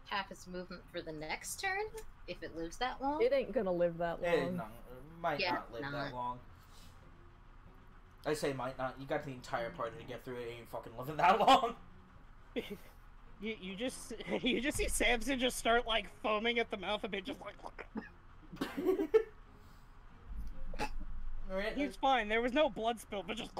half its movement for the next turn if it lives that long. It ain't gonna live that long. It might not live that long. I say might not. You got the entire party to get through it. It ain't fucking living that long. you just see Samson just start like foaming at the mouth a bit, just like. Right. He's fine. There was no blood spill, but just.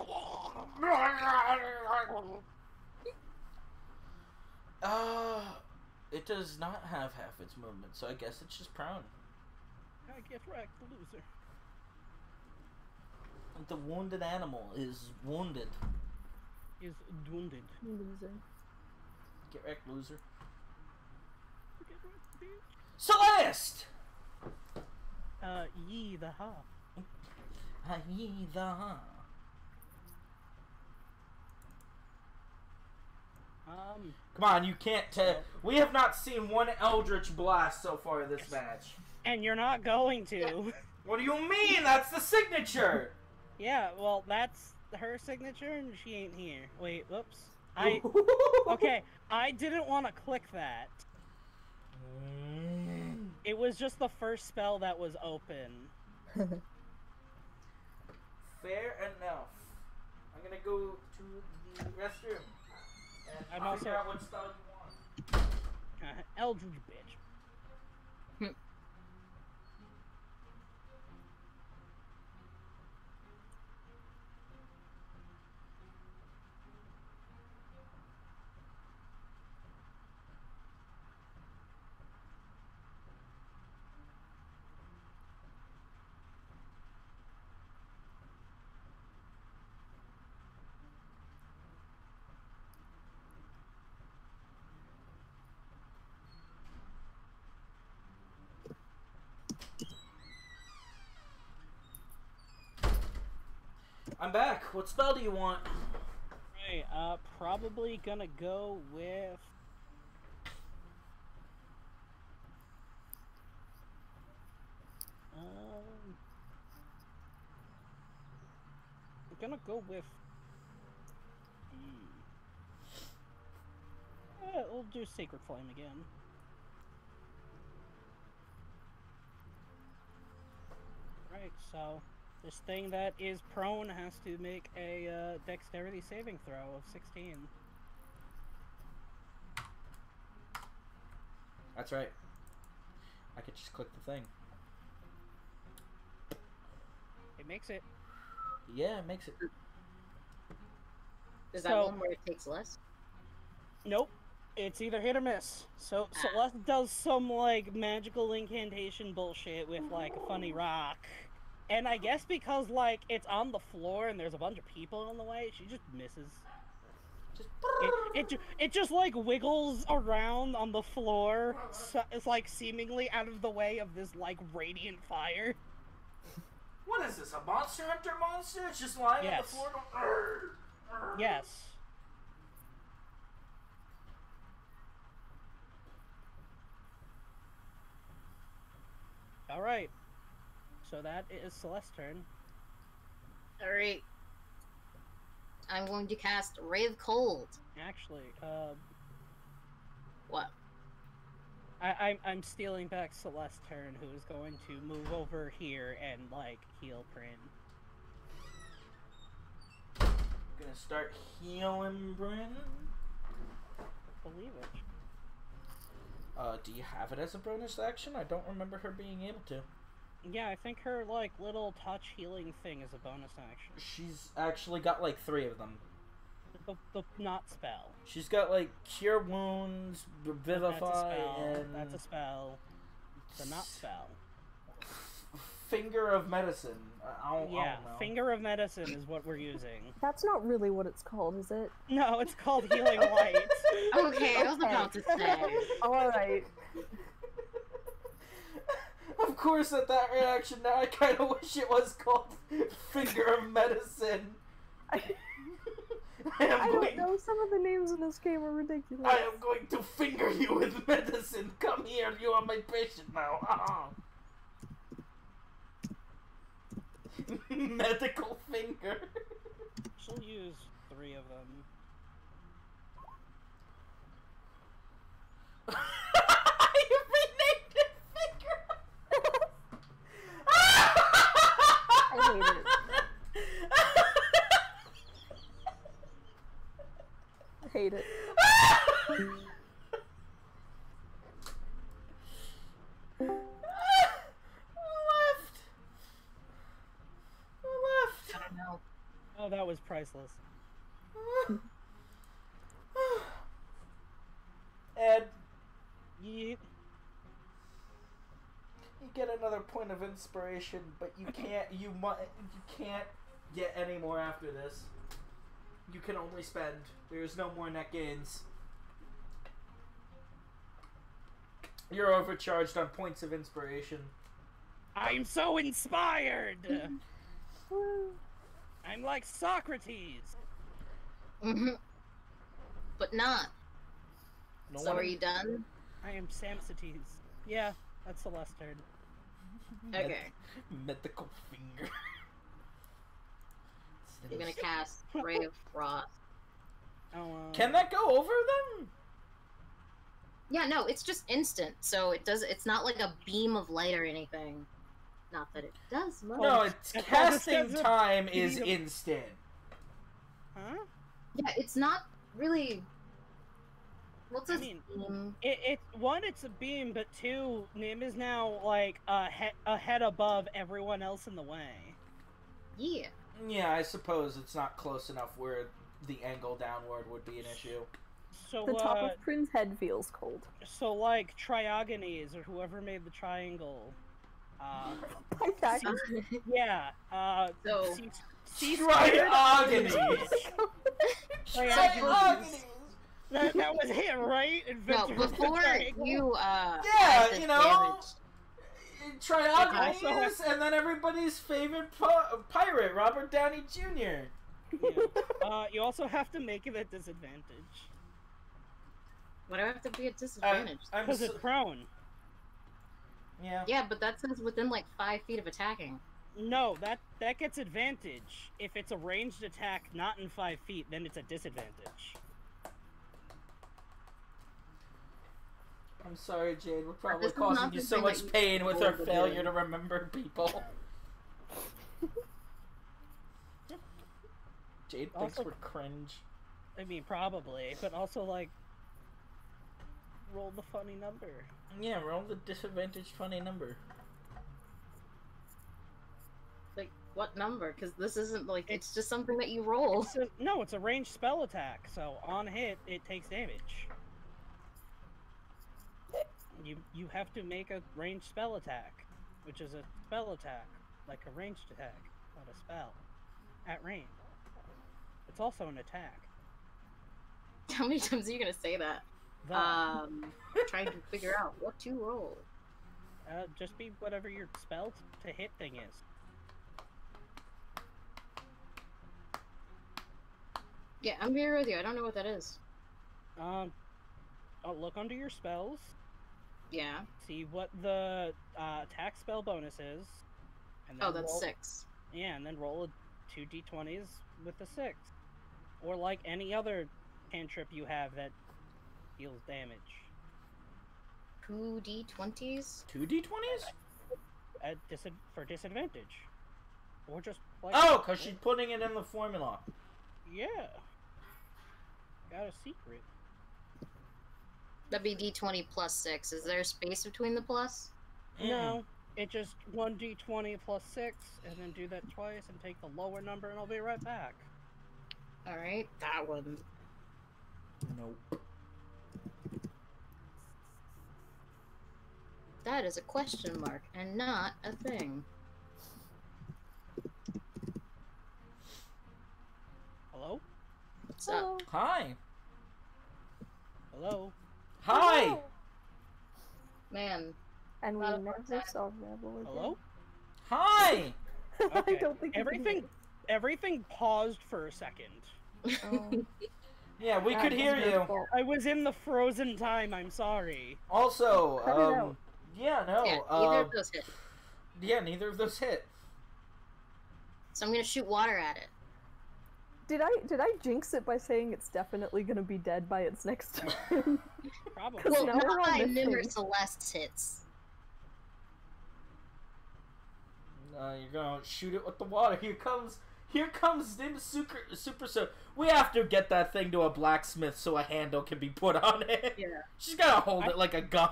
It does not have half its movement, so I guess it's just prone. I get wrecked, loser. The wounded animal is wounded. Is wounded. Loser. Get wrecked, loser. Get wrecked, bitch. Celeste! Ye the ha. Ye the ha. Come on, you can't tell. We have not seen one Eldritch Blast so far this match. And you're not going to. What do you mean? That's the signature! Yeah, well, that's her signature, and she ain't here. Wait, whoops. Okay, I didn't want to click that. It was just the first spell that was open. Fair enough. I'm gonna go to the restroom. And I'm figure also out what spell you want. Eldritch bitch. I'm back. What spell do you want? Right, probably gonna go with... I'm gonna go with... we'll do Sacred Flame again. Right, so... This thing that is prone has to make a dexterity saving throw of 16. That's right. I could just click the thing. It makes it. Yeah, it makes it. Is that one where it takes less? Nope. It's either hit or miss. So Celeste does some, like, magical incantation bullshit with, like, a funny rock. And I guess because, like, it's on the floor and there's a bunch of people in the way, she just misses. It just, like, wiggles around on the floor. So it's, like, seemingly out of the way of this, like, radiant fire. What is this, a Monster Hunter monster? It's just lying on the floor going... Arr, arr. Yes. Alright. So that is Celeste's turn. Alright. I'm going to cast Ray of Cold. Actually, What? I'm stealing back Celeste's turn, who is going to move over here and, like, heal Prin. Gonna start healing Bryn. Believe it. Do you have it as a bonus action? I don't remember her being able to. Yeah, I think her, like, little touch healing thing is a bonus action. She's actually got, like, 3 of them. The not spell. She's got, like, Cure Wounds, Vivify, and... That's a spell. The not spell. Finger of Medicine. I don't know. Finger of Medicine is what we're using. That's not really what it's called, is it? No, it's called Healing Light. Okay, I was about to say. Alright. Of course, at that reaction, now I kind of wish it was called Finger of Medicine. I don't know, some of the names in this game are ridiculous. I am going to finger you with medicine. Come here, you are my patient now. Medical finger. She'll use 3 of them. hate it. I don't know. Oh, that was priceless. Ed, Yeet. you get another point of inspiration, but you can't. You can't get any more after this. You can only spend. There's no more net gains. You're overcharged on points of inspiration. I'm so inspired! I'm like Socrates! But not. No So one are you done? I am Samsites. Yeah, that's the last turn. Okay. Mythical finger. You're gonna cast Ray of Frost. Oh, Can that go over them? Yeah, no, it's just instant, so it's not like a beam of light or anything. Not that it does much. No, it's It casting says a time is beam of- instant. Huh? Yeah, it's not really. What's I this mean, beam? It's a beam, but two, Nim is now like a head above everyone else in the way. Yeah. Yeah, I suppose it's not close enough where the angle downward would be an issue. So The top of Prin's head feels cold. so like Triogenes or whoever made the triangle. Pythagoras. Yeah. So- Triogenes! Triogenes. That was it, right? No, Inventor of the before triangle. you Yeah, add the you know, damage. Triogenes, and then everybody's favorite pirate, Robert Downey Jr. Yeah. You also have to make it a disadvantage. Why do I have to be at disadvantage? Because it's prone. Yeah. Yeah, but that says within like 5 feet of attacking. No, that gets advantage. If it's a ranged attack not in 5 feet, then it's a disadvantage. I'm sorry, Jade. We're probably This is causing not you the so thing much that you pain with told our to failure do. to remember people. Jade thinks Also- we're cringe. I mean, probably, but also like roll the funny number. Yeah, roll the disadvantaged funny number. Like, what number? Because this isn't like, it's just something that you roll. No, it's a ranged spell attack, so on hit it takes damage. You have to make a ranged spell attack, which is a spell attack, like a ranged attack, not a spell, at range. It's also an attack. How many times are you gonna say that? That, Trying to figure out what to roll. just be whatever your spell to hit thing is. Yeah, I'm here with you. I don't know what that is. I'll look under your spells, Yeah. see what the attack spell bonus is, and then Oh, that's roll, 6. Yeah, and then roll 2 d20s with the 6, or like any other cantrip you have that deals damage. 2 d20s? 2 d20s? For disadvantage, or just like Oh, because she's putting it in the formula. yeah, got a secret. That'd be d20 plus 6. Is there a space between the plus? No, it just 1d20 plus 6, and then do that twice and take the lower number, and I'll be right back. Alright, that one. Nope. That is a question mark and not a thing. Hello? What's up? Hi. Hello? Hi. Man, And we Not a never contact. saw Rebel again. Hello? Hi. Okay. I don't think Everything paused for a second. Oh, Yeah, we could that hear was your you. fault. I was in the frozen time, I'm sorry. Also, Cut it out. yeah, no, yeah, either of those hit. yeah, neither of those hit. So I'm gonna shoot water at it. Did I jinx it by saying it's definitely gonna be dead by its next turn? Probably. Well, now not we're on by this Nimmer thing. Celeste's hits. You're gonna shoot it with the water. Here Here comes Nim Super So. We have to get that thing to a blacksmith so a handle can be put on it. Yeah. She's gotta hold it like a gun.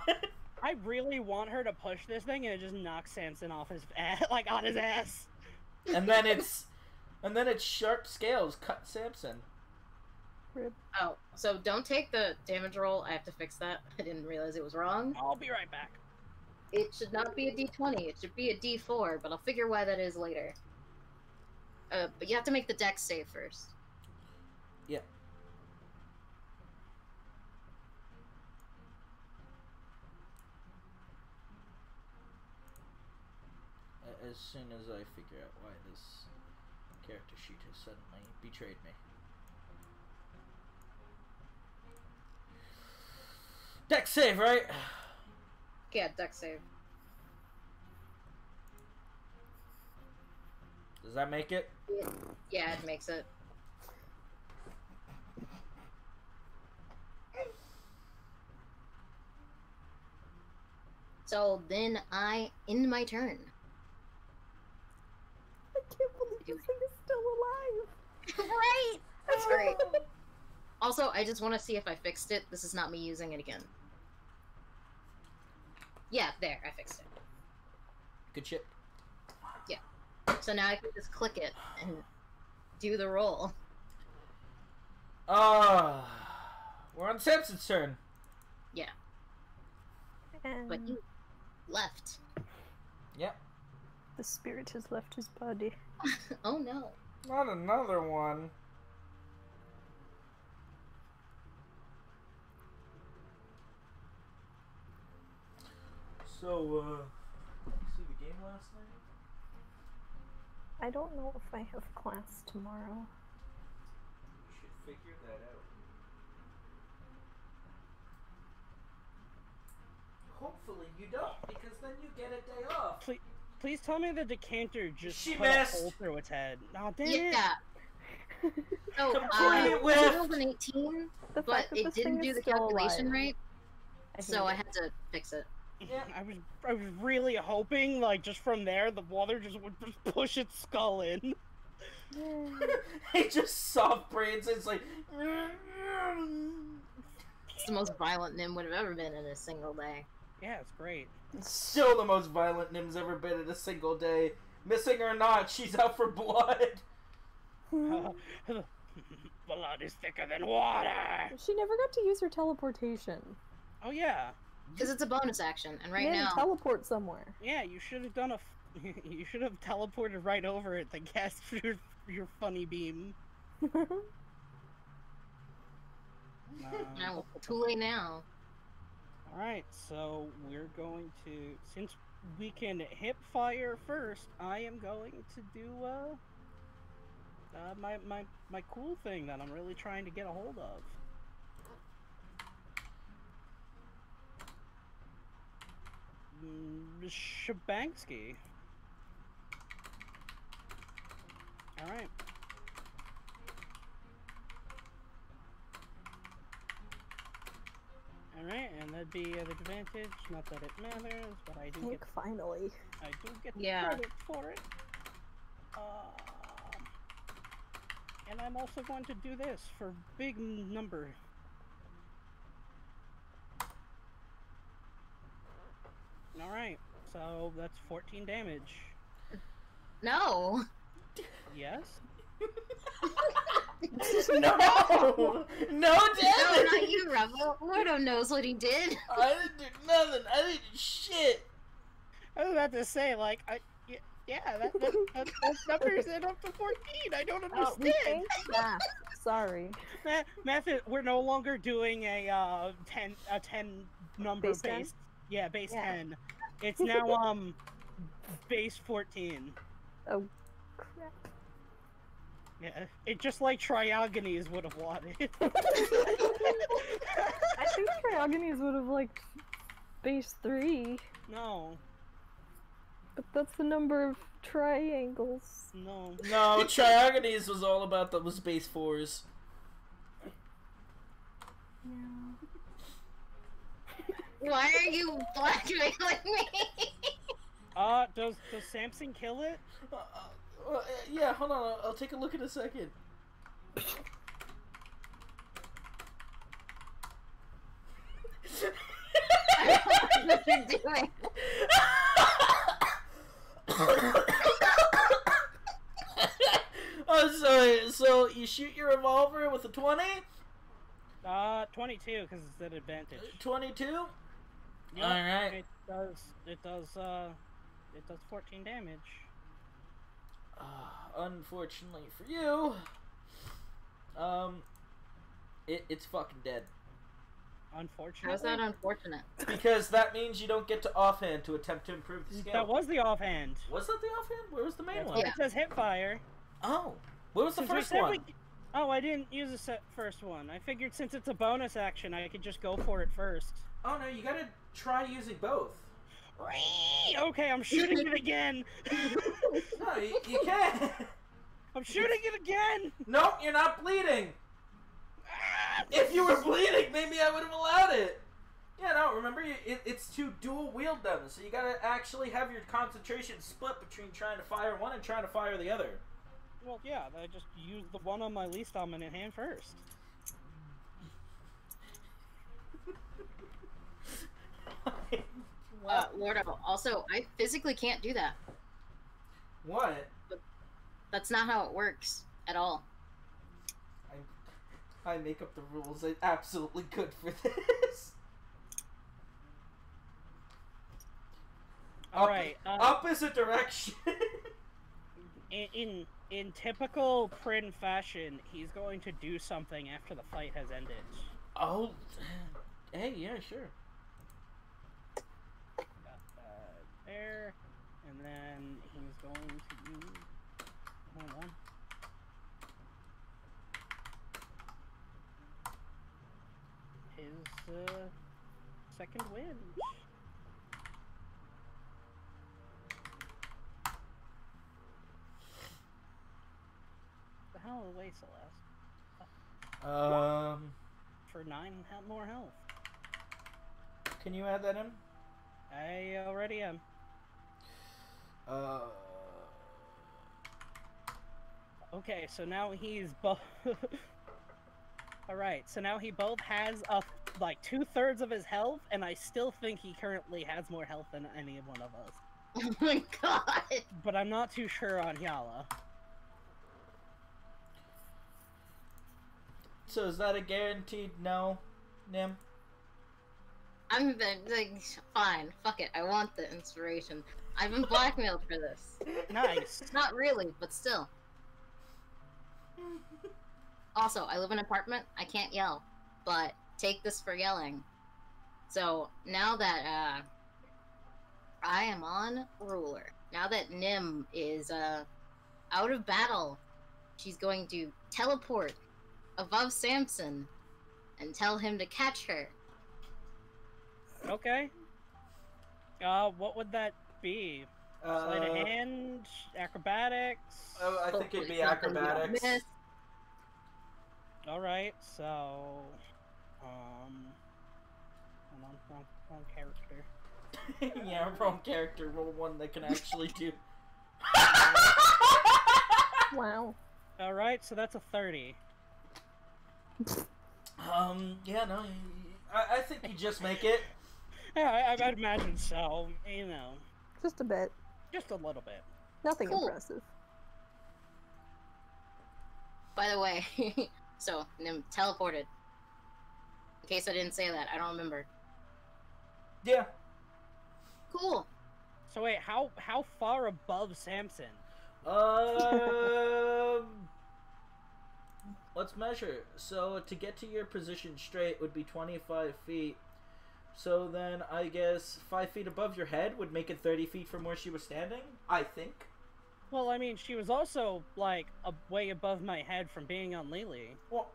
I really want her to push this thing and it just knocks Samson off his ass, like on his ass. and then it's sharp scales cut Samson. Rip. Oh, so don't take the damage roll. I have to fix that. I didn't realize it was wrong. I'll be right back. It should not be a D20. It should be a D4, but I'll figure why that is later. But you have to make the dex save first. Yeah. As soon as I figure out why this character sheet has suddenly betrayed me. Dex save, right? Yeah, dex save. Does that make it? Yeah, it makes it. So then I end my turn. I can't believe this thing is still alive. Right! That's great. Also, I just want to see if I fixed it. This is not me using it again. Yeah, there, I fixed it. Good shit. So now I can just click it and do the roll. We're on Samson's turn. Yeah, And but you left. Yep. the spirit has left his body. Oh no. Not another one. So, see the game last night? I don't know if I have class tomorrow. You should figure that out. Hopefully you don't, because then you get a day off. Please tell me the decanter just She put missed. a hole through its head. Oh, damn it. Yeah. So, Complete it with- was an 18, The but fact that it this didn't thing do is the still calculation alive. right, hate so I it. had to fix it. Yeah. I was really hoping, like, just from there, the water just would just push its skull in. Yay. He just soft brains. It's like. It's the most violent Nim would have ever been in a single day. Yeah, it's great. Still the most violent Nim's ever been in a single day. Missing or not, she's out for blood. Blood is thicker than water. She never got to use her teleportation. Oh yeah, Because it's a bonus action, and right Nim, now... teleport somewhere. yeah. You should have done you should have teleported right over it, then cast your funny beam. No, too late now. All right, so we're going to, since we can hip fire first, I am going to do my cool thing that I'm really trying to get a hold of. Shabangsky. All right. Alright, and that'd be the advantage. Not that it matters, but I do Pink, get finally. Yeah. credit for it. And I'm also going to do this for big number. Alright, so that's 14 damage. No! Yes? No! No No, damage! not you, Rebel. Lordo knows what he did. I didn't do nothing. I didn't do shit. I was about to say, like, yeah, that numbers it up to 14. I don't We understand. changed math. Sorry. Method, we're no longer doing a 10 number Base 10? based. Yeah, base Yeah. 10. It's now base 14. Oh, crap. Yeah, it just like Triogenes would have wanted. I think Triogenes would have liked base 3, No, but that's the number of triangles. no. No, Triogenes was all about those base 4s. Yeah. Why are you blackmailing me? Does Samson kill it? Yeah, hold on. I'll take a look in a second. I don't know what you're doing. Oh, sorry. So you shoot your revolver with a 20? 22, because it's an advantage. 22? Yep, Alright. It does 14 damage. Unfortunately for you, it's fucking dead. Unfortunately? How's that unfortunate? Because that means you don't get to offhand to attempt to improve the skill. That was the offhand. Was that the offhand? Where was the main That's one? what it says hip fire. Oh. Where was the Since we first said one? Oh, I didn't use the first one. I figured since it's a bonus action, I could just go for it first. Oh no, you gotta try using both. Okay, I'm shooting it again. No, you can't. I'm shooting it again. Nope, you're not bleeding. If you were bleeding, maybe I would have allowed it. Yeah, no, remember, it's to dual wield them, so you gotta actually have your concentration split between trying to fire one and trying to fire the other. Well, yeah, I just used the one on my least dominant hand first. Lordo, also, I physically can't do that. What? That's not how it works at all. I make up the rules. I absolutely could for this. Alright, opposite direction. in typical Prin fashion, he's going to do something after the fight has ended. Oh, hey, yeah, sure. Got that there, and then he's going to use... Hold on. His, second wind. The hell away, Celeste. For 9 more health. Can you add that in? I already am. Okay, so now he's both. Alright, so now he both has like 2/3 of his health, and I still think he currently has more health than any one of us. Oh my god! But I'm not too sure on Yala. So is that a guaranteed no, Nim? I'm like, fine, fuck it, I want the inspiration. I've been blackmailed for this. Nice. Not really, but still. Also, I live in an apartment, I can't yell, but take this for yelling. So, now that, I am on Ruler, now that Nim is, out of battle, she's going to teleport above Samson and tell him to catch her. Okay. What would that be? Sleight of hand? Acrobatics? Oh, I think it'd be acrobatics. Alright, so... Hold on, wrong character. Yeah, wrong character. Roll one that can actually do. Wow. Alright, so that's a 30. Yeah, no, I think you just make it. Yeah, I'd imagine so, you know. Just a bit. Just a little bit. Nothing Cool. impressive. By the way, so, Nim teleported. In case I didn't say that, I don't remember. Yeah. Cool. So wait, how far above Samson? Let's measure. So to get to your position straight would be 25 feet. So then I guess 5 feet above your head would make it 30 feet from where she was standing, I think. Well, I mean, she was also, like, way above my head from being on Lily. Well,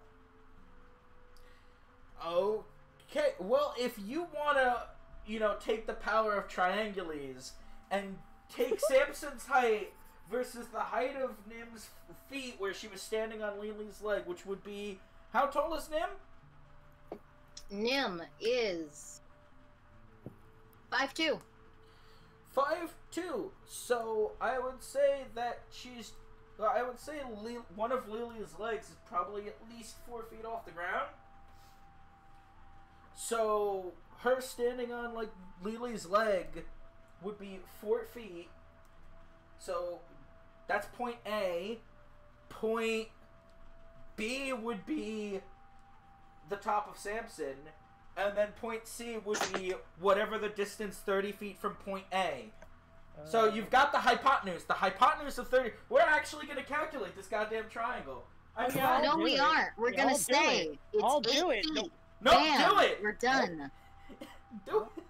okay. Well, if you want to, you know, take the power of triangules and take Samson's height versus the height of Nim's feet where she was standing on Lily's leg, which would be... How tall is Nim? Nim is 5'2". 5'2". So I would say that I would say one of Lily's legs is probably at least 4 feet off the ground. So her standing on like Lily's leg would be 4 feet. So that's point A. Point B would be the top of Samson. And then point C would be whatever the distance 30 feet from point A. So you've got the hypotenuse. The hypotenuse of 30... We're actually going to calculate this goddamn triangle. No, we aren't. We're going to say I'll it's do 8 it. feet. No, Bam, do it! We're done. Do it.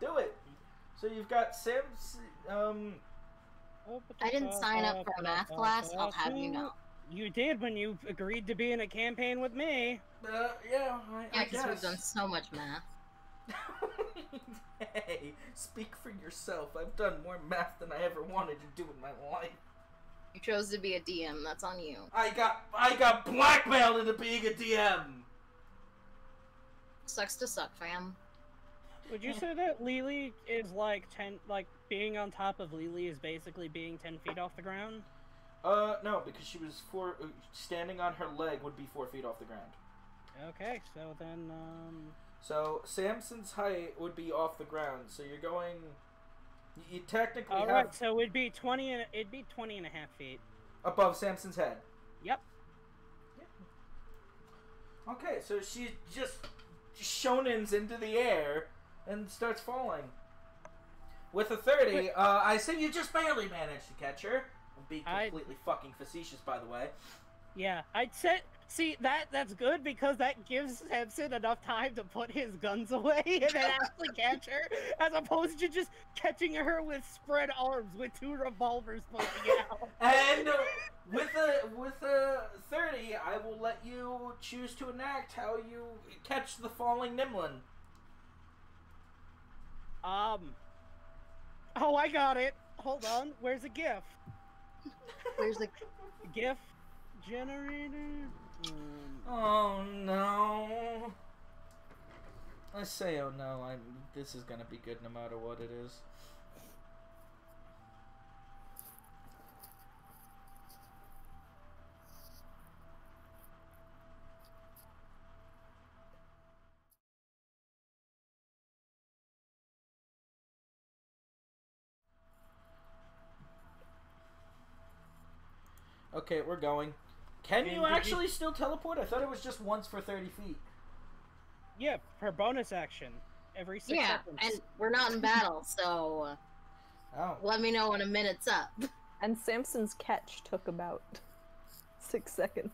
Do it. So you've got Samson... I didn't sign up for a math class, I'll have you know. You did when you agreed to be in a campaign with me. Yeah, I because guess. we've done so much math. Hey, speak for yourself. I've done more math than I ever wanted to do in my life. You chose to be a DM, that's on you. I got blackmailed into being a DM. Sucks to suck, fam. Would you say that Lily is like being on top of Lily is basically being 10 feet off the ground? No, because she was standing on her leg would be 4 feet off the ground. Okay, so then, So, Samson's height would be off the ground, so you're going... You technically Alright, so it'd be 20 and a half feet. above Samson's head. Yep. Okay, so she just shonens into the air and starts falling. With a 30, I say you just barely managed to catch her. I'm being completely fucking facetious, by the way. Yeah, I'd say... See, that's good because that gives Samson enough time to put his guns away and then actually catch her, as opposed to just catching her with spread arms with 2 revolvers poking out. And with a 30, I will let you choose to enact how you catch the falling Nimlin. Oh, I got it. Hold on. Where's the GIF? Where's the GIF generator? Oh no. I say oh no, this is gonna be good no matter what it is. Okay, we're going. Can you actually still teleport? I thought it was just once for 30 feet. Yeah, her bonus action. Every 6 seconds. And we're not in battle, so let me know when a minute's up. And Samson's catch took about 6 seconds.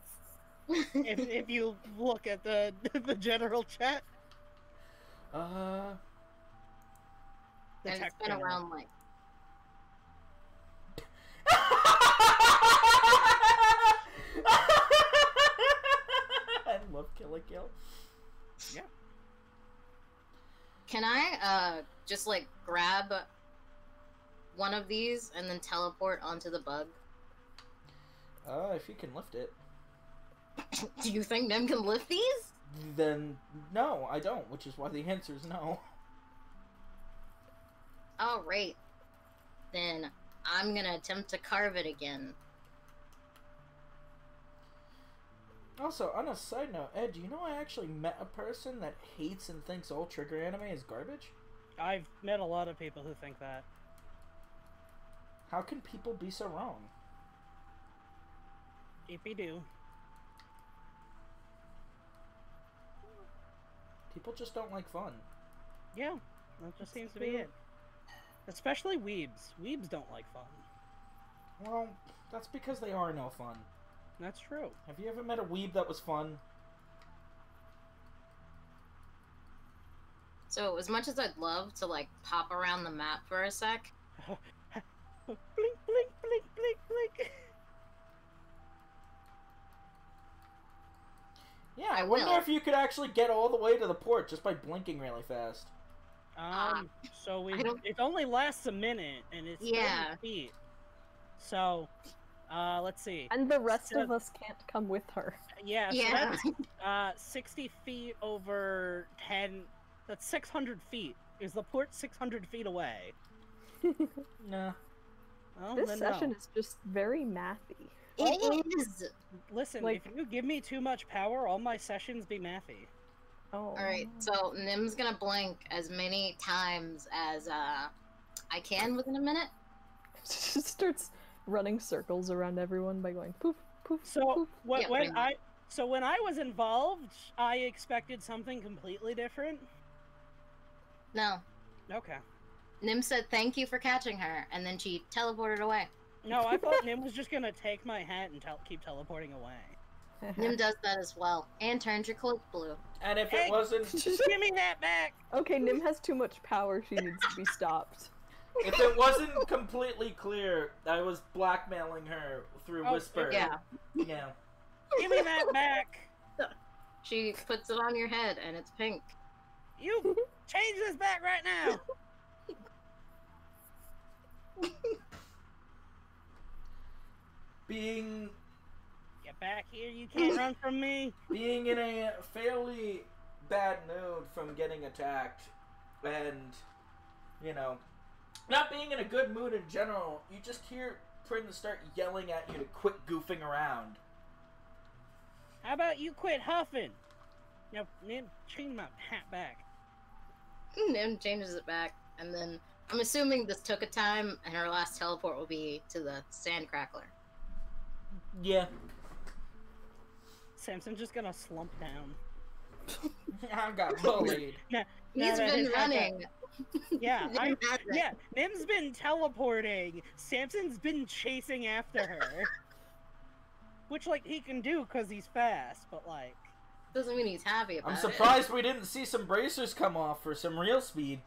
if you look at the general chat. And it's been around like... I love Kill a Kill. Yeah. Can I just like grab one of these and then teleport onto the bug? If you can lift it. Do you think Nim can lift these? Then no, I don't, which is why the answer is no. Alright. Then I'm gonna attempt to carve it again. Also, on a side note, Ed, do you know I actually met a person that hates and thinks all trigger anime is garbage? I've met a lot of people who think that. How can people be so wrong? If do. People just don't like fun. Yeah, that just seems to be it. Especially weebs. Weebs don't like fun. Well, that's because they are no fun. That's true. Have you ever met a weeb that was fun? So, as much as I'd love to, like, pop around the map for a sec... Blink, blink, blink, blink, blink. Yeah, I wonder if you could actually get all the way to the port just by blinking really fast. So it only lasts a minute, and it's 30 feet. So, let's see. And the rest of us can't come with her. Yeah, so that's 60 feet over 10... That's 600 feet. Is the port 600 feet away? Nah. Well, This then session no. is just very mathy. It is. Listen, like- if you give me too much power, all my sessions be mathy. Oh. Alright, so Nim's gonna blink as many times as I can within a minute. Just starts running circles around everyone by going poof, poof, So poof. Yeah, pretty much. when I was involved, I expected something completely different. No. Okay. Nim said thank you for catching her, and then she teleported away. No, I thought Nim was just gonna take my hat and keep teleporting away. Nim does that as well, and turns your cloak blue. And if Hey! it wasn't, Give me that back! Okay, Nim has too much power. She needs to be stopped. if it wasn't completely clear, I was blackmailing her through Oh, whisper. Yeah. Yeah. Give me that back! She puts it on your head, and it's pink. You change this back right now! Being Get back here, you can't run from me! being in a fairly bad mood from getting attacked, and not being in a good mood in general, you just hear Prin start yelling at you to quit goofing around. How about you quit huffing? Now, Nim, change my hat back. Nim changes it back, and then I'm assuming this took a time, and her last teleport will be to the sand crackler. Yeah. Samson's just gonna slump down. I got bullied. Now He's that been his hat back- running. Yeah, Nim has it. yeah, Nim's been teleporting. Samson's been chasing after her. Which, like, he can do because he's fast, but, like... Doesn't mean he's happy about I'm it. surprised we didn't see some bracers come off for some real speed.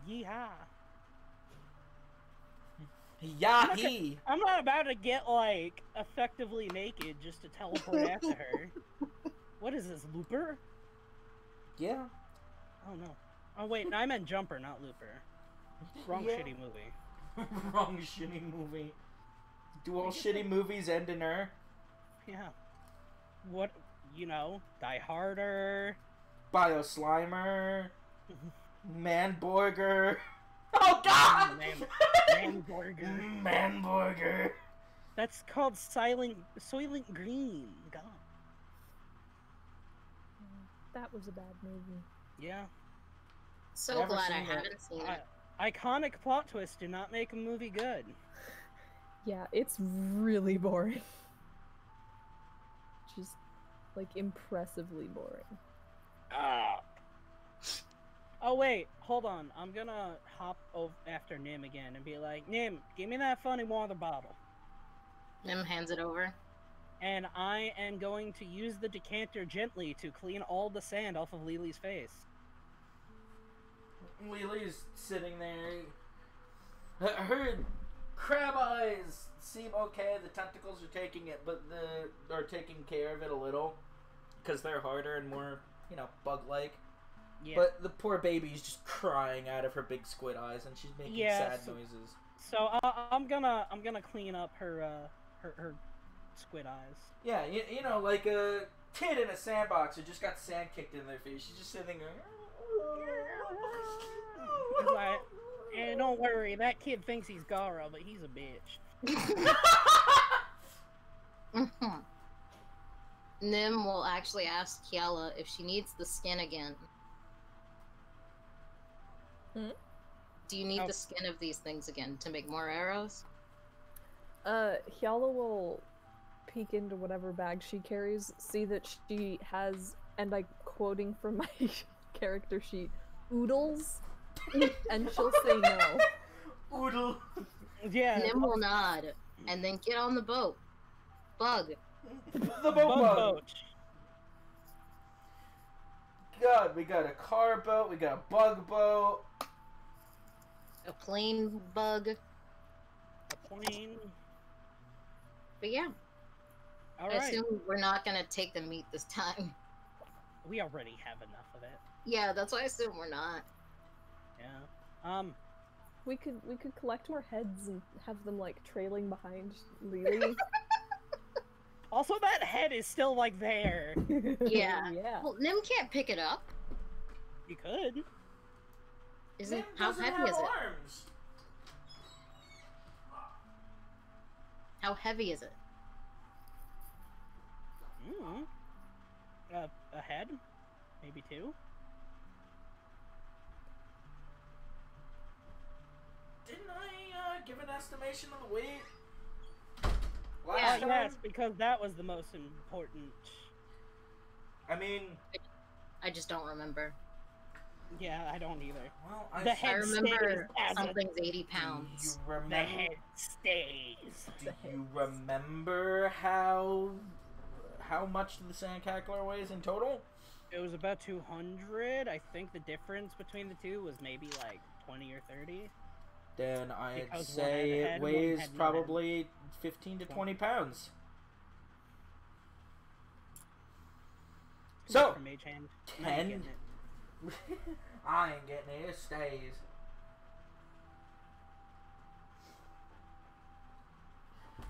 Yeehaw. Yahee! I'm not about to get, like, effectively naked just to teleport after her. What is this, Looper? Yeah. Oh, no. Oh, wait, I meant Jumper, not Looper. Wrong Yeah. shitty movie. Wrong shitty movie. Do all shitty movies end in her? Yeah. What, Die Harder. Bio Slimer. Manborger. Oh god! Manborger. Manborger. That's called Soylent Green. God. That was a bad movie. Yeah. So Never glad I seen it. haven't seen it. Iconic plot twists do not make a movie good. Yeah, it's really boring. Just, like, impressively boring. Ah. Oh wait, hold on. I'm gonna hop over after Nim again and be like, Nim, give me that funny water bottle. Nim hands it over. And I am going to use the decanter gently to clean all the sand off of Lily's face. Lily's sitting there. Her crab eyes seem okay. The tentacles are taking it, but are taking care of it a little because they're harder and more, bug-like. Yeah. But the poor baby's just crying out of her big squid eyes, and she's making sad noises. So I'm gonna clean up her squid eyes. Yeah, like a kid in a sandbox who just got sand kicked in their face. She's just sitting there. It's like, don't worry, that kid thinks he's Gara, but he's a bitch. Mhm. Nim will actually ask Kiala if she needs the skin again. Hmm? Do you need Oh. the skin of these things again to make more arrows? Hyala will peek into whatever bag she carries, see that she has, and I'm quoting from my character sheet, oodles, and she'll say no. Oodle. Yeah. Nim will nod, and then get on the boat. Bug. The Bug boat. boat. God, we got a car boat, we got a bug boat. A plane bug. A plane. But yeah, All I right. assume we're not gonna take the meat this time. We already have enough of it. Yeah, that's why I assume we're not. Yeah. We could collect more heads and have them like trailing behind Lily. Also, that head is still like there. Yeah. Yeah. Well, Nim can't pick it up. You could. Isn't Nim how doesn't heavy have is it? arms. How heavy is it? A head? Maybe 2? Didn't I give an estimation of the weight? Yeah. Yes, because that was the most important. I mean, I just don't remember. Yeah, I don't either. well, The I head remember stays as a- something's 80 Do pounds. you The remember? head stays. Do you remember how much the sandcackler weighs in total? It was about 200. I think the difference between the two was maybe like 20 or 30. Then I'd Because one say had a it head, one weighs had no probably 15 to 20 pounds. So, For mage hand. 10. I ain't getting it. It stays.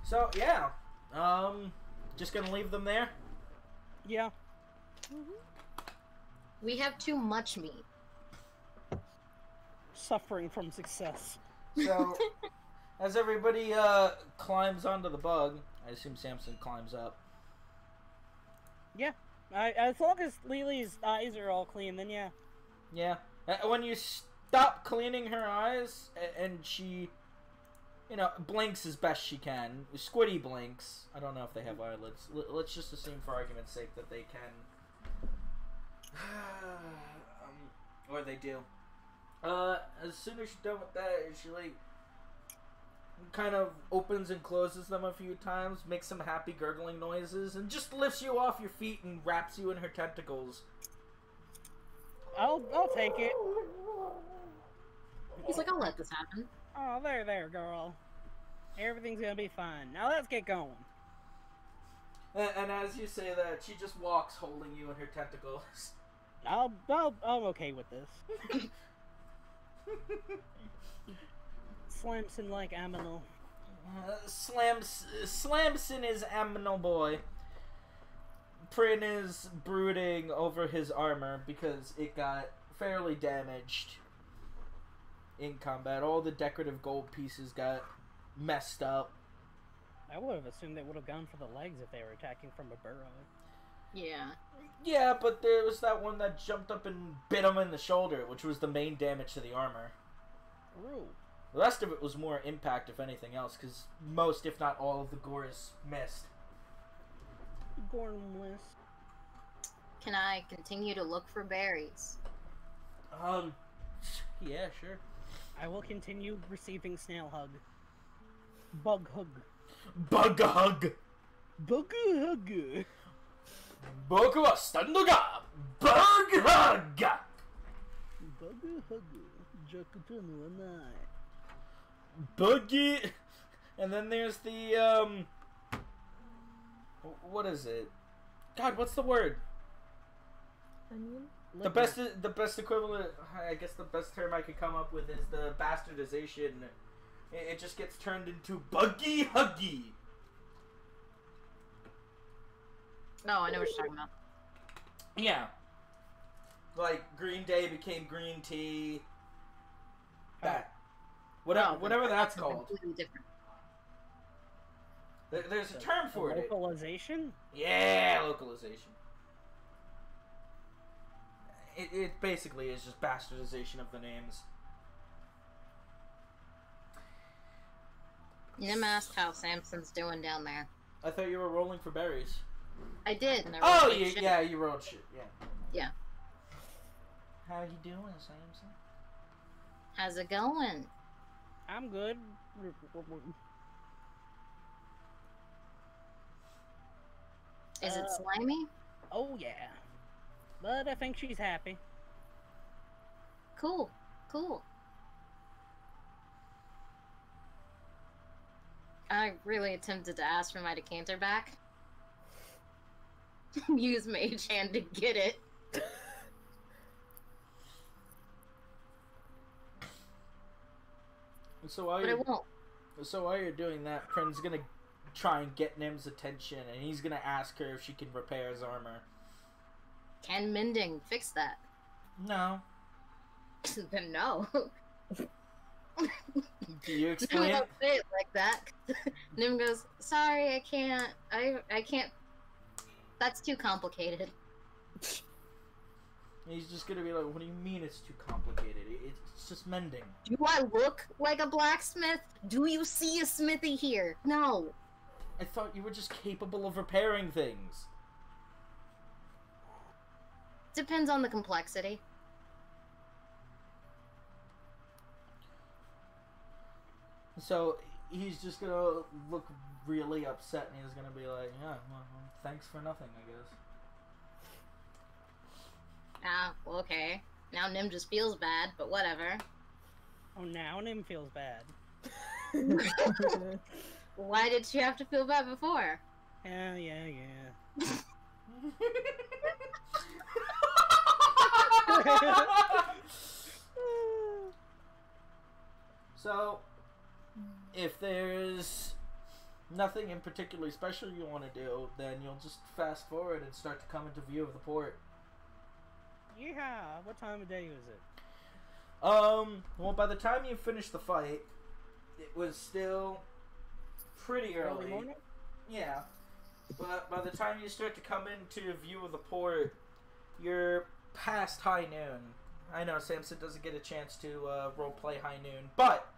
So yeah, just gonna leave them there. Yeah. We have too much meat. Suffering from success. So as everybody climbs onto the bug, I assume Samson climbs up. Yeah. As long as Lily's eyes are all clean, then yeah. Yeah. When you stop cleaning her eyes and she, you know, blinks as best she can. Squiddy blinks. I don't know if they have eyelids. Let's just assume for argument's sake that they can. Or they do. As soon as she's done with that, she like kind of opens and closes them a few times, makes some happy gurgling noises, and just lifts you off your feet and wraps you in her tentacles. I'll take it. He's like, I'll let this happen. Oh, there, girl. Everything's gonna be fine. Now let's get going. And as you say that, she just walks holding you in her tentacles. I'm okay with this. Slamson like Aminal. Slamson is Aminal boy. Prin is brooding over his armor because it got fairly damaged in combat. All the decorative gold pieces got messed up. I would have assumed they would have gone for the legs if they were attacking from a burrow. Yeah. Yeah, but there was that one that jumped up and bit him in the shoulder, which was the main damage to the armor. Ooh. The rest of it was more impact, if anything else, because most, if not all, of the gore is missed. Gormless. Can I continue to look for berries? Yeah, sure. I will continue receiving snail hug. Bug hug. Bug hug! Bug hug! Boku wa standuga! Bug hug! Bug hug. Jakuto no anai. Boogie! And then there's the, what is it? God, what's the word? Onion? The best equivalent, I guess the best term I could come up with is the bastardization. It just gets turned into Buggy Huggy. No, I know what you're talking about. Yeah. Like, Green Day became Green Tea. That. Whatever that's called. Completely different. There's a term for it. Localization? Yeah, localization. It basically is just bastardization of the names. Nim asked how Samson's doing down there. I thought you were rolling for berries. I did. And I Oh, rolled shit. yeah, you rolled shit, yeah. Yeah. How you doing, Samson? How's it going? I'm good. Is it slimy? Oh, yeah. But I think she's happy. Cool. Cool. I really attempted to ask for my decanter back. Use Mage Hand to get it. So while But I won't. you're doing that, Prin's gonna try and get Nim's attention, and he's gonna ask her if she can repair his armor. Can mending fix that? No. Then no. Do you Nim explain? won't say it like that. Nim goes, sorry, I can't. I can't. That's too complicated. He's just gonna be like, what do you mean it's too complicated? It's just mending. Do I look like a blacksmith? Do you see a smithy here? No. I thought you were just capable of repairing things. Depends on the complexity. So he's just gonna look really upset, and he's gonna be like, "Yeah, well, thanks for nothing, I guess." Ah, well, okay. Now Nim just feels bad, but whatever. Oh, now Nim feels bad. Why did she have to feel bad before? Yeah. So, if there's nothing in particularly special you want to do, then you'll just fast forward and start to come into view of the port. Yeah, what time of day was it? Well, by the time you finish the fight, it was still pretty early. Morning? Yeah. But by the time you start to come into view of the port, you're past high noon. I know Samson doesn't get a chance to roleplay high noon, but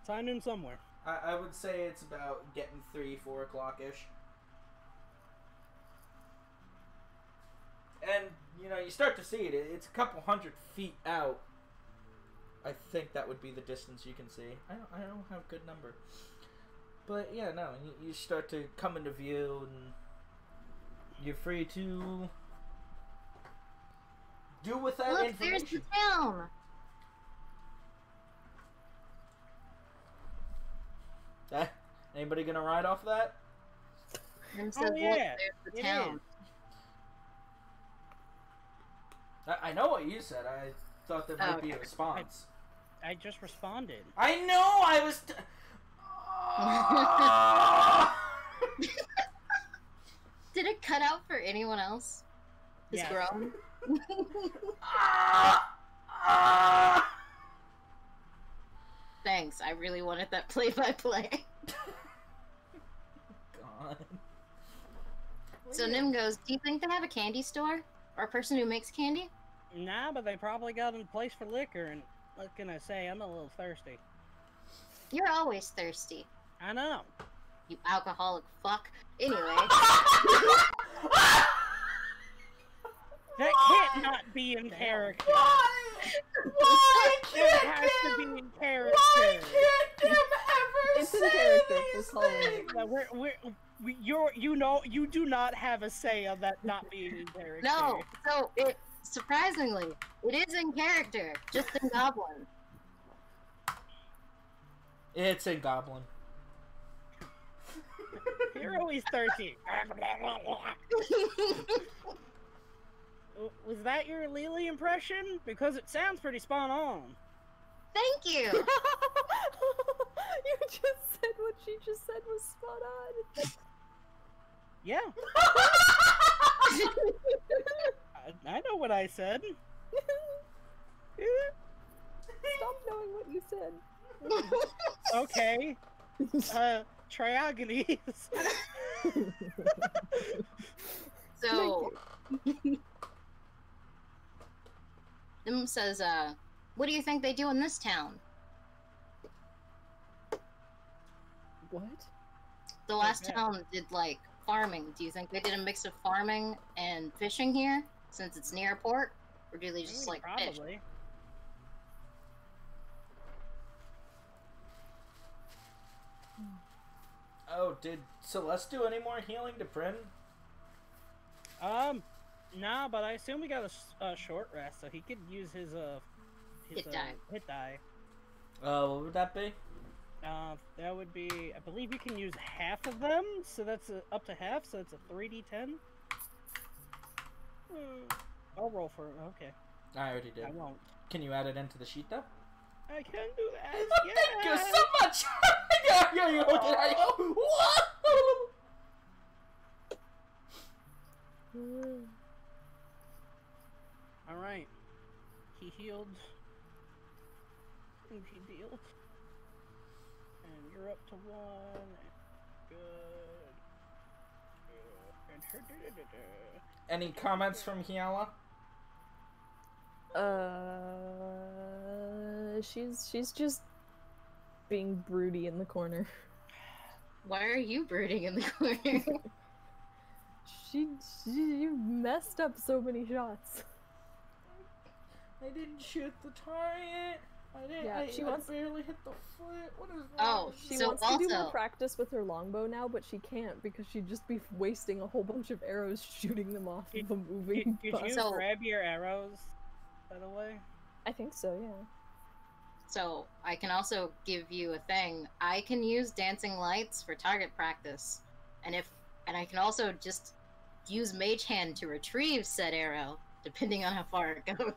It's high noon somewhere. I would say it's about getting 3-4 o'clock-ish. And, you know, you start to see it. It's a couple 100 feet out. I think that would be the distance you can see. I don't have a good number. But, yeah, no, you start to come into view, and you're free to do with that Look, information. there's the town! Anybody gonna ride off that? Nim says, Oh, look, yeah, there's the it town. I know what you said. I thought there might be a response. I just responded. I know. I was. Did it cut out for anyone else? His Yes. groan? Thanks, I really wanted that play-by-play. God. So Nim goes, do you think they have a candy store? Or a person who makes candy? Nah, but they probably got a place for liquor, and what can I say? I'm a little thirsty. You're always thirsty, I know. you alcoholic fuck. Anyway, That can't not be in character. Why? Why It can't has to Kim? be in character. Why can't Kim ever It's in say character, these we'll call it. things? No, you do not have a say on that not being in character. no, so it, surprisingly, it is in character, just in Goblin. It's in Goblin. You're always thirsty. Was that your Lily impression? Because it sounds pretty spot on. Thank you! You just said what she just said was spot on. Yeah, I know what I said. Stop knowing what you said. Okay. Triogenes. So, Nim says, what do you think they do in this town? What? The last Okay. town did, like, farming. Do you think they did a mix of farming and fishing here, since it's near a port? Or do they just, like, fish? Probably. Oh, did Celeste do any more healing to Prin? Nah, but I assume we got a short rest, so he could use his Hit die. Hit die. What would that be? That would be, I believe you can use half of them, so that's up to half, so it's a 3d10. I'll roll for it. Okay, I already did. I won't. Can you add it into the sheet though? I can do that. Thank you Yeah. so much. What? All right. He healed Easy deal. And you're up to 1. Good. Any comments from Kiala? She's just being broody in the corner. Why are you brooding in the corner? You messed up so many shots. I didn't shoot the target. I didn't. Yeah, she wants barely hit the foot. What is wrong? Oh, with She you? So wants to do also- more practice with her longbow now, but she can't because she'd just be wasting a whole bunch of arrows shooting them off of a moving Did bus. you So- grab your arrows, by the way? I think so, yeah. So I can also give you a thing. I can use dancing lights for target practice, and I can also just use Mage Hand to retrieve said arrow, depending on how far it goes.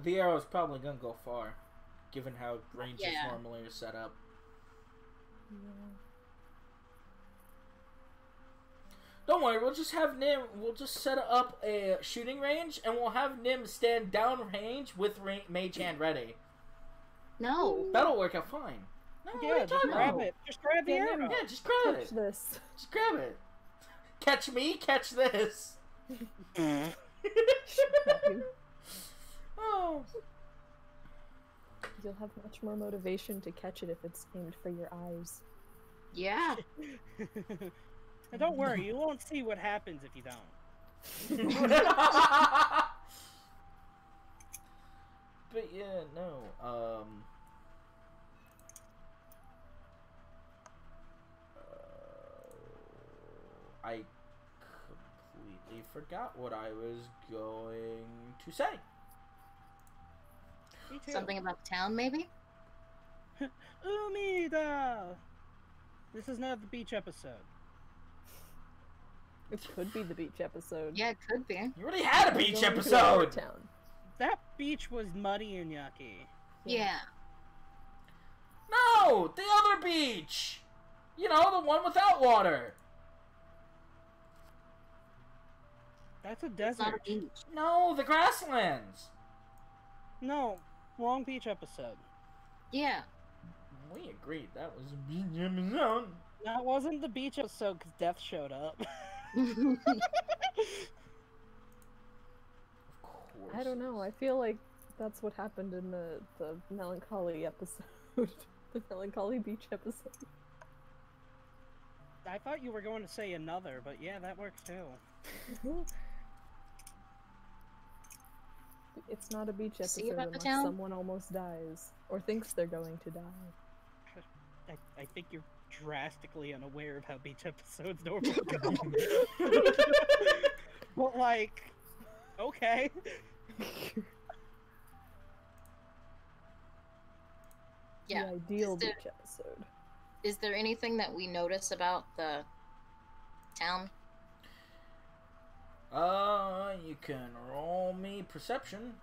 The arrow's probably gonna go far, given how ranges Yeah. normally are set up. Don't worry, we'll just have Nim. We'll just set up a shooting range, and we'll have Nim stand down range with Mage Hand ready. No. That'll work out fine. No, what are Yeah, you just talking grab about? it. Just grab the Yeah, arrow. Yeah, just grab Catch it. this. Just grab it. Catch me, catch this. Oh. You'll have much more motivation to catch it if it's aimed for your eyes. Yeah. And don't worry, you won't see what happens if you don't. But yeah, no. I completely forgot what I was going to say. Me too. Something about the town, maybe? Umida! This is not the beach episode. It could be the beach episode. Yeah, it could be. You already had a We're beach going to a episode! port town. That beach was muddy and yucky. Yeah. No! The other beach! You know, the one without water! That's a It's not a desert. beach. No, the grasslands! No, wrong beach episode. Yeah. We agreed that was a beach episode. That wasn't the beach episode because Death showed up. Of course. I don't know. I feel like that's what happened in the melancholy episode. The melancholy beach episode. I thought you were going to say another, but yeah, that works too. It's not a beach See episode about the unless town? someone almost dies or thinks they're going to die. I think you're drastically unaware of how beach episodes normally go. But like, okay. Yeah. The ideal Is there- beach episode. Is there anything that we notice about the town? You can roll me perception.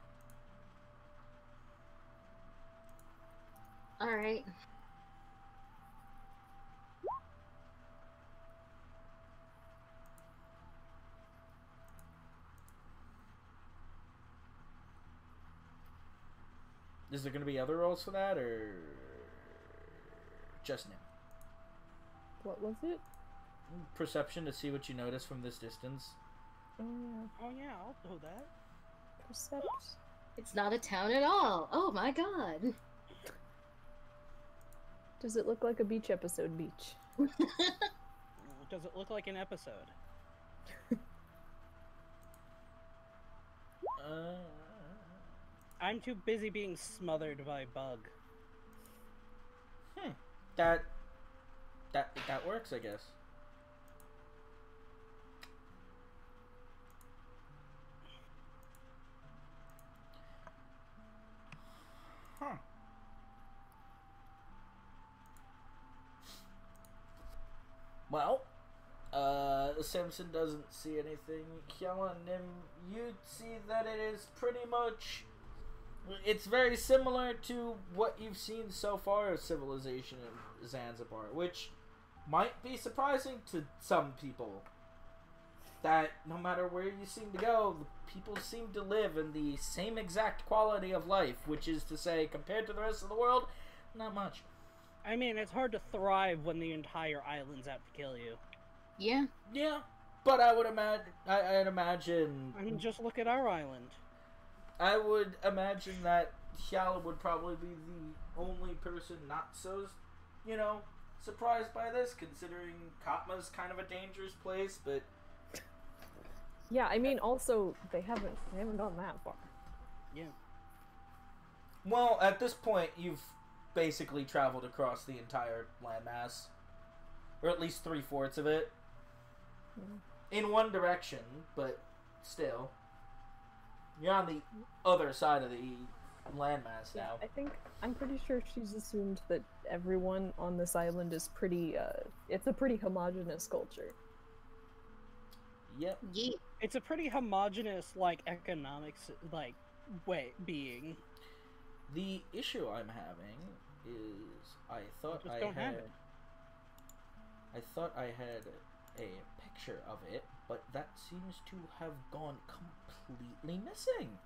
Alright. Is there gonna be other rolls for that, or just Nim? What was it? Perception to see what you notice from this distance. Oh yeah. Oh yeah, I'll do that. Percept. It's not a town at all. Oh my god. Does it look like a beach episode beach? Does it look like an episode? I'm too busy being smothered by bug. That works, I guess. Huh. Well, Simpson doesn't see anything. Kiala and Nim, you see that it is pretty much... It's very similar to what you've seen so far of civilization in Zanzibar, which might be surprising to some people. that no matter where you seem to go, the people seem to live in the same exact quality of life, which is to say, compared to the rest of the world, not much. I mean, it's hard to thrive when the entire island's out to kill you. Yeah. Yeah, but I would imagine. I'd imagine. I mean, just look at our island. I would imagine that Hyala would probably be the only person not so, surprised by this, considering Katma's kind of a dangerous place. But Yeah, I mean, also they haven't gone that far. Yeah. well, at this point, you've basically traveled across the entire landmass, or at least 3/4 of it, in one direction. But still, you're on the other side of the landmass now. I'm pretty sure she's assumed that everyone on this island is pretty. It's a pretty homogenous culture. Yep. Yeah. It's a pretty homogenous, like, economics, like, being. The issue I'm having is I thought Just I don't have had it. I thought I had a picture of it, but that seems to have gone completely missing.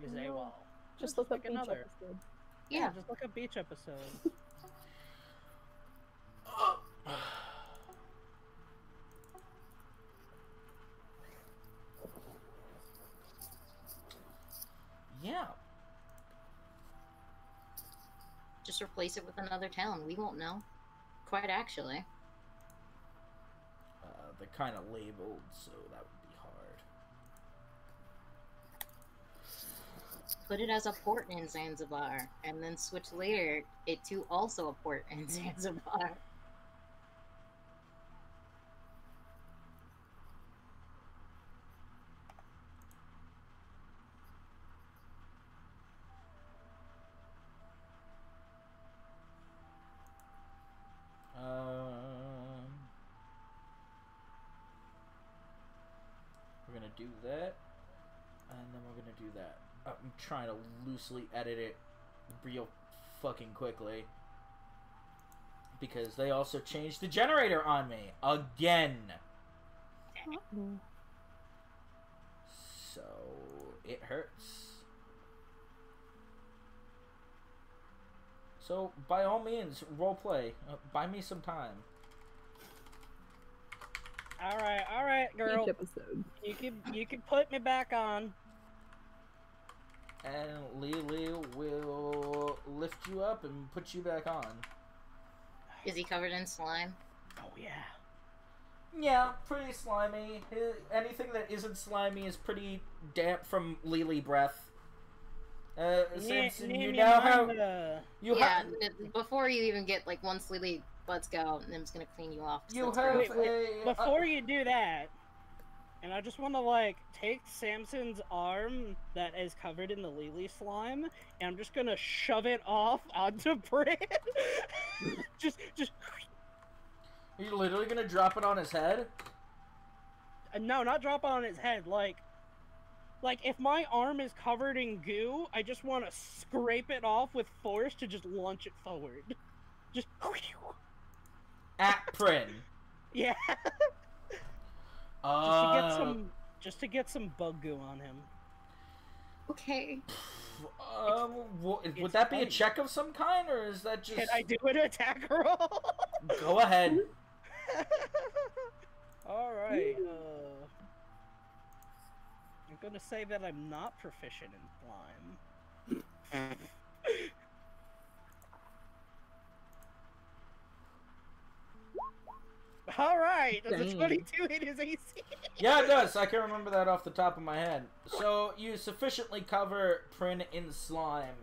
You say, No. well, Just look up like each another. episode. Yeah. Just look up beach episode. Yeah. Just replace it with another town. We won't know. Quite actually. They're kind of labeled, so that would be hard. Put it as a port in Zanzibar, and then switch later it to also a port in Zanzibar. We're gonna do that, and then we're gonna do that. I'm trying to loosely edit it real fucking quickly, because they also changed the generator on me again. Mm. So it hurts. So by all means, roleplay. Buy me some time. All right, girl. Each episode. You can put me back on. And Lily will lift you up and put you back on. Is he covered in slime? Oh yeah. Yeah, pretty slimy. Anything that isn't slimy is pretty damp from Lily breath. Samson, you now have you Yeah, have before you even get like one sleepy buds go, Nim's gonna clean you off. you That's have great. a Before you do that, and I just want to like take Samson's arm that is covered in the lily slime, and I'm just gonna shove it off onto Bryn. just. Are you literally gonna drop it on his head? No, not drop it on his head. Like if my arm is covered in goo, I just want to scrape it off with force to just launch it forward. Just. At Prin. Yeah. Just to get some bug goo on him. Okay. Would it's that be a funny. check of some kind, or is that just? Can I do an attack roll? Go ahead. All right. I'm gonna say that I'm not proficient in slime. All right. Does a Dang. 22 hit his AC? Yeah, it does. I can remember that off the top of my head. So you sufficiently cover Prin in slime.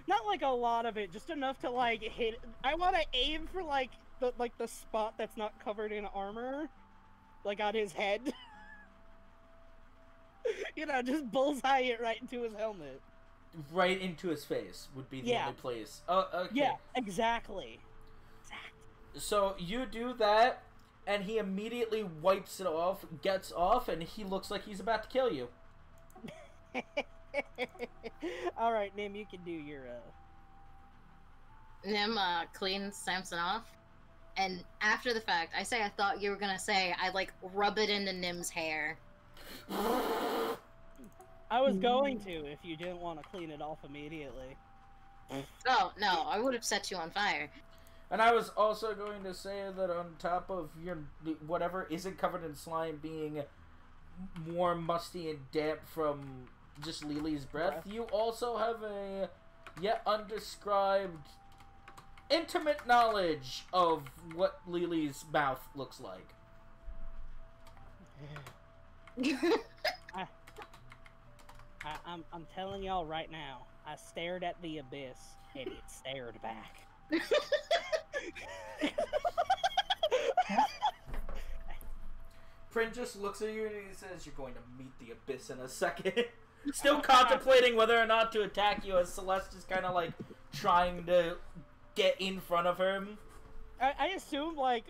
Not like a lot of it, just enough to like hit. I want to aim for like the spot that's not covered in armor, like on his head. You know, just bullseye it right into his helmet. Right into his face would be the Yeah. only place. Oh, okay. Yeah, exactly. So you do that, and he immediately wipes it off, gets off, and he looks like he's about to kill you. All right, Nim, you can do your Nim cleans Samson off, And after the fact, I say I thought you were gonna say I like rub it into Nim's hair. I was going to if you didn't want to clean it off immediately. Oh no, I would have set you on fire. And I was also going to say that on top of your whatever isn't covered in slime being warm, musty, and damp from just Lily's breath, you also have a yet undescribed intimate knowledge of what Lily's mouth looks like. I'm telling y'all right now, I stared at the abyss, and it stared back. Prin just looks at you and he says, "You're going to meet the abyss in a second." Still contemplating whether or not to attack you, as Celeste is kind of like trying to get in front of him. I assume like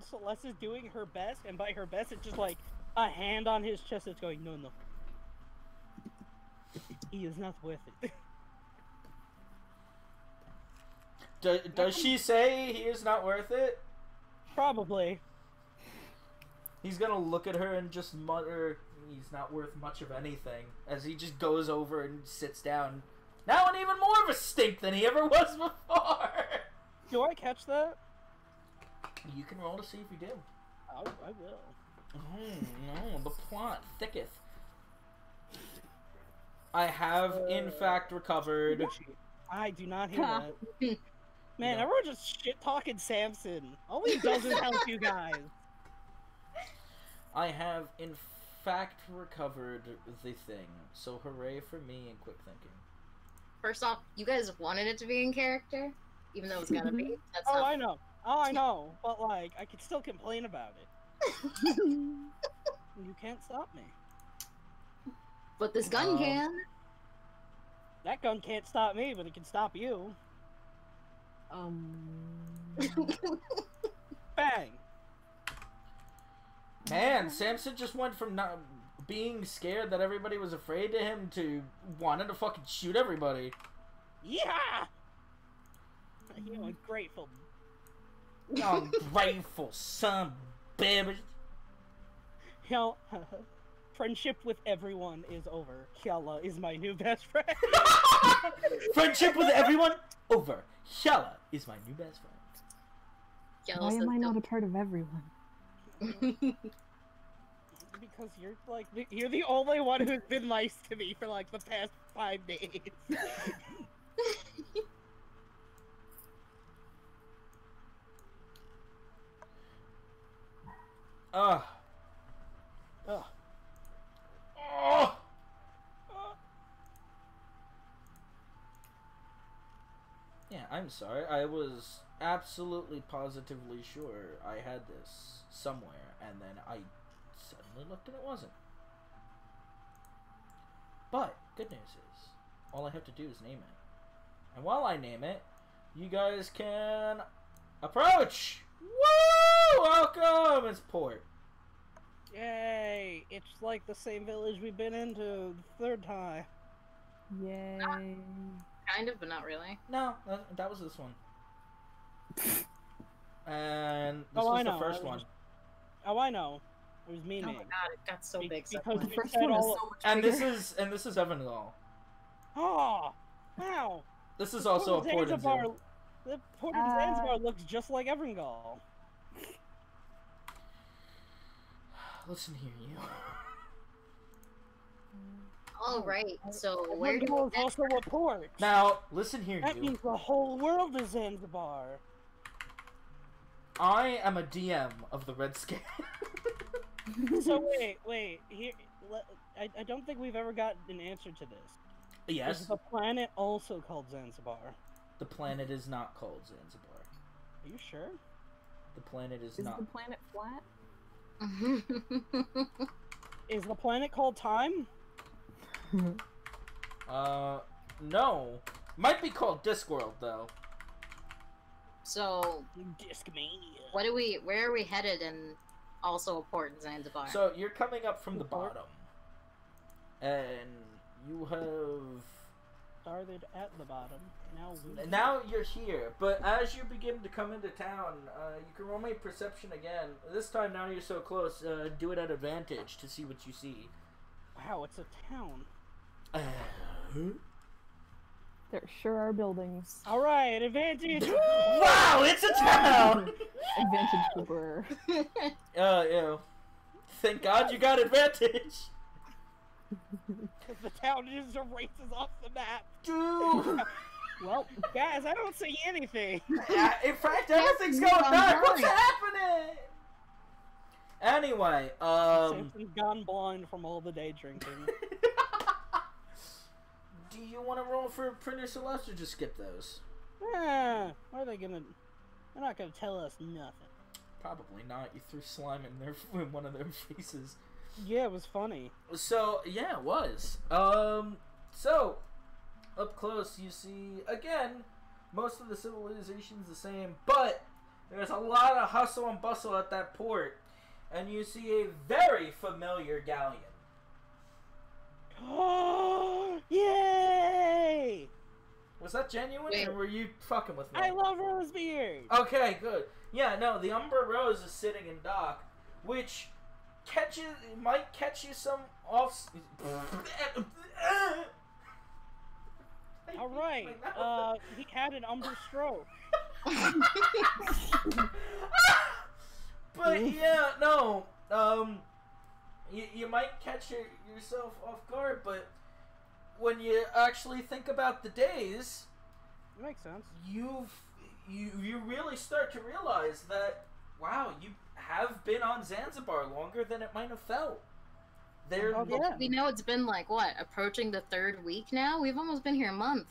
Celeste is doing her best, and by her best, it's just like a hand on his chest that's going, no, he is not worth it. Does she say he is not worth it? Probably. He's gonna look at her and just mutter, "He's not worth much of anything," as he just goes over and sits down. Now in even more of a stink than he ever was before! Do I catch that? You can roll to see if you do. Oh, I will. Oh, no, the plot thicketh. I have, in fact, recovered... I do not hear that. Man, everyone just shit-talking Samson. All he does is help you guys. I have, in fact, recovered the thing. So hooray for me and quick thinking. First off, you guys wanted it to be in character, even though it's gotta be. That's Oh, not... I know. Oh, I know. But, like, I could still complain about it. You can't stop me. But this gun can. That gun can't stop me, but it can stop you. Bang! Man, Samson just went from not being scared that everybody was afraid of him to wanting to fucking shoot everybody. Yeah! You ungrateful. Ungrateful son, baby. Hell, friendship with everyone is over. Hyala is my new best friend. Friendship with everyone over. Hyala is my new best friend. Why am I not a part of everyone? Because you're the only one who's been nice to me for like the past 5 days. Ugh. Ugh. Oh. Yeah, I'm sorry. I was absolutely positively sure I had this somewhere, and then I suddenly looked and it wasn't. But, good news is, all I have to do is name it. And while I name it, you guys can approach! Woo! Welcome! It's Port. Yay! It's like the same village we've been into the third time. Yay. Kind of, but not really. No, that was this one. And this was the first one. Oh, I know. It was me. Oh my god, it got so big. Because The you first said one is all... so much And bigger. this is Evangel. Oh! Wow! This is also a port in Zanzibar. Zoom. The port in Zanzibar looks just like Evangel. Listen here, you. All right, so where do Evangel is also a port. Now, listen here, That you. means the whole world is Zanzibar. I am a DM of the Red Scale. So wait. Here, I don't think we've ever gotten an answer to this. Yes. Is the planet also called Zanzibar? The planet is not called Zanzibar. Are you sure? The planet is Is not. the planet flat? Is the planet called Time? No. Might be called Discworld, though. So, Discmania. where are we headed in also a port in Zanzibar? So, you're coming up from the Port? bottom. And you have started at the bottom. Now you're here, but as you begin to come into town, you can roll me perception again. This time, now you're so close, do it at advantage to see what you see. Wow, it's a town. There sure are buildings. Alright, advantage! Wow, it's a town! Advantage Cooper. Yeah. Thank God you got advantage! The town just erases off the map. Dude! Well, Guys, I don't see anything. In fact, everything's going back! What's happening? Anyway, Samson's gone blind from all the day drinking. Do you want to roll for Printer Celeste or just skip those? Why are they gonna... They're not gonna tell us nothing. Probably not. You threw slime in one of their faces. Yeah, it was funny. So, yeah, it was. So, up close you see, again, most of the civilization's the same, but there's a lot of hustle and bustle at that port, and you see a very familiar galleon. Oh, yay! Was that genuine, Wait. or were you fucking with me? I love Rosebeard! Okay, good. Yeah, no, the Umber Rose is sitting in dock, which might catch you some off... Alright, he had an Umber stroke. But yeah, no, you might catch yourself off guard, but when you actually think about the days, That makes sense. you really start to realize that, wow, you have been on Zanzibar longer than it might have felt. Oh, Well, yeah. we know it's been like what, approaching the 3rd week now. We've almost been here a month.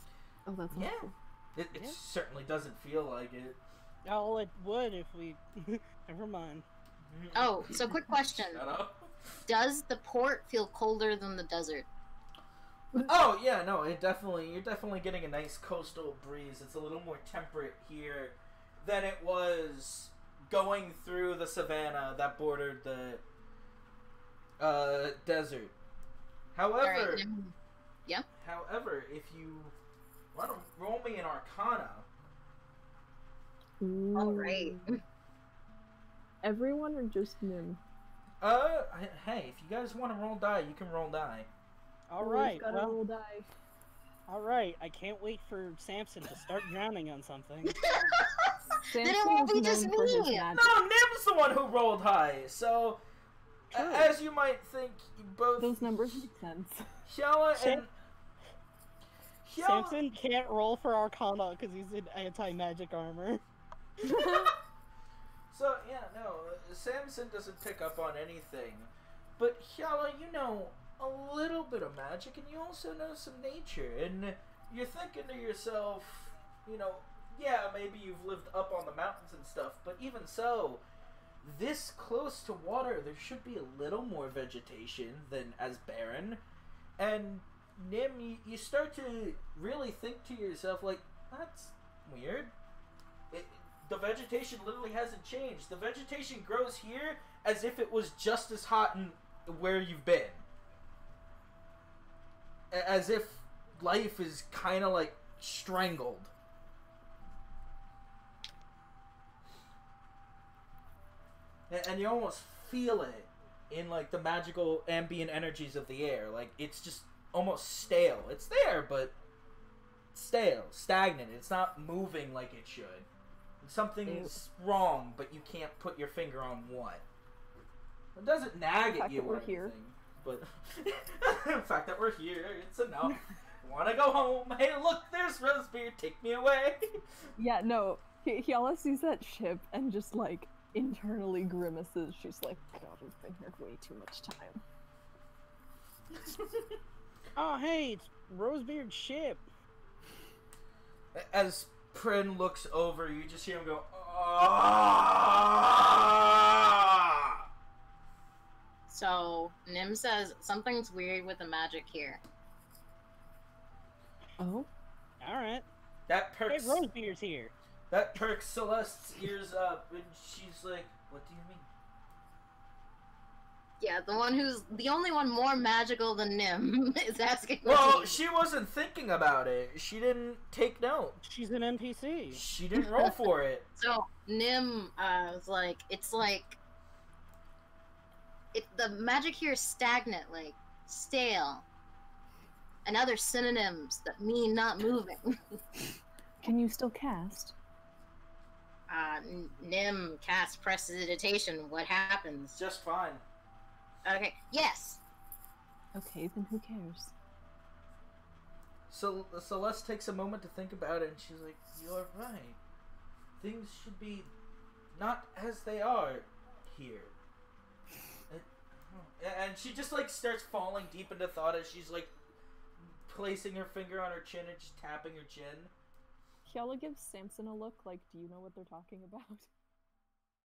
oh, that's Yeah. awful. It Yeah. certainly doesn't feel like it. Oh, it would if we... Never mind. Oh, so quick question: Shut up. does the port feel colder than the desert? Oh yeah, no, you're definitely getting a nice coastal breeze. It's a little more temperate here than it was going through the savannah that bordered the desert. However, Alright, yeah. however, if you want to roll me an Arcana, All right. Everyone or just Nim? hey, if you guys want to roll die, you can roll die. Alright, Gotta well, roll die. alright. I can't wait for Samson to start drowning on something. Then it Samson won't is be just known for his me. magic. No, Nim's the one who rolled high. So, True. as you might think, both Those numbers make sense. Hyala and Samson can't roll for Arcana because he's in anti-magic armor. So yeah, no, Samson doesn't pick up on anything, but Hyala, you know a little bit of magic, and you also know some nature, and you're thinking to yourself, you know, yeah, maybe you've lived up on the mountains and stuff, but even so, this close to water, there should be a little more vegetation than as barren, and Nim, you start to really think to yourself, like, that's weird. The vegetation literally hasn't changed. The vegetation grows here as if it was just as hot in where you've been. As if life is kind of like strangled. And you almost feel it in like the magical ambient energies of the air. Like it's just almost stale. It's there, but stale, stagnant. It's not moving like it should. Something's wrong, but you can't put your finger on what. It doesn't nag at fact you that or we're here. anything, but the fact that we're here, it's enough. Want to go home? Hey, look, there's Rosebeard. Take me away. Yeah, no. Hyala sees that ship and just like internally grimaces. She's like, God, we've been here way too much time. Oh, hey, it's Rosebeard's ship. As Prin looks over, you just hear him go, "Ah!" So Nim says something's weird with the magic here. Oh? Alright. That Hey, perks. Rosebeard's here. That perks Celeste's ears up, and she's like, "What do you mean?" Yeah, the one who's the only one more magical than Nim is asking. Well, she wasn't thinking about it. She didn't take note. She's an NPC. She didn't roll for it. So Nim was like, it's like, the magic here is stagnant, like stale, and other synonyms that mean not moving. Can you still cast? Nim casts prestidigitation. What happens? Just fine. Okay. Yes. Okay, then who cares? So Celeste takes a moment to think about it, and she's like, "You're right. Things should be not as they are here." And she just like starts falling deep into thought as she's like placing her finger on her chin and just tapping her chin. Kiala gives Samson a look like, do you know what they're talking about?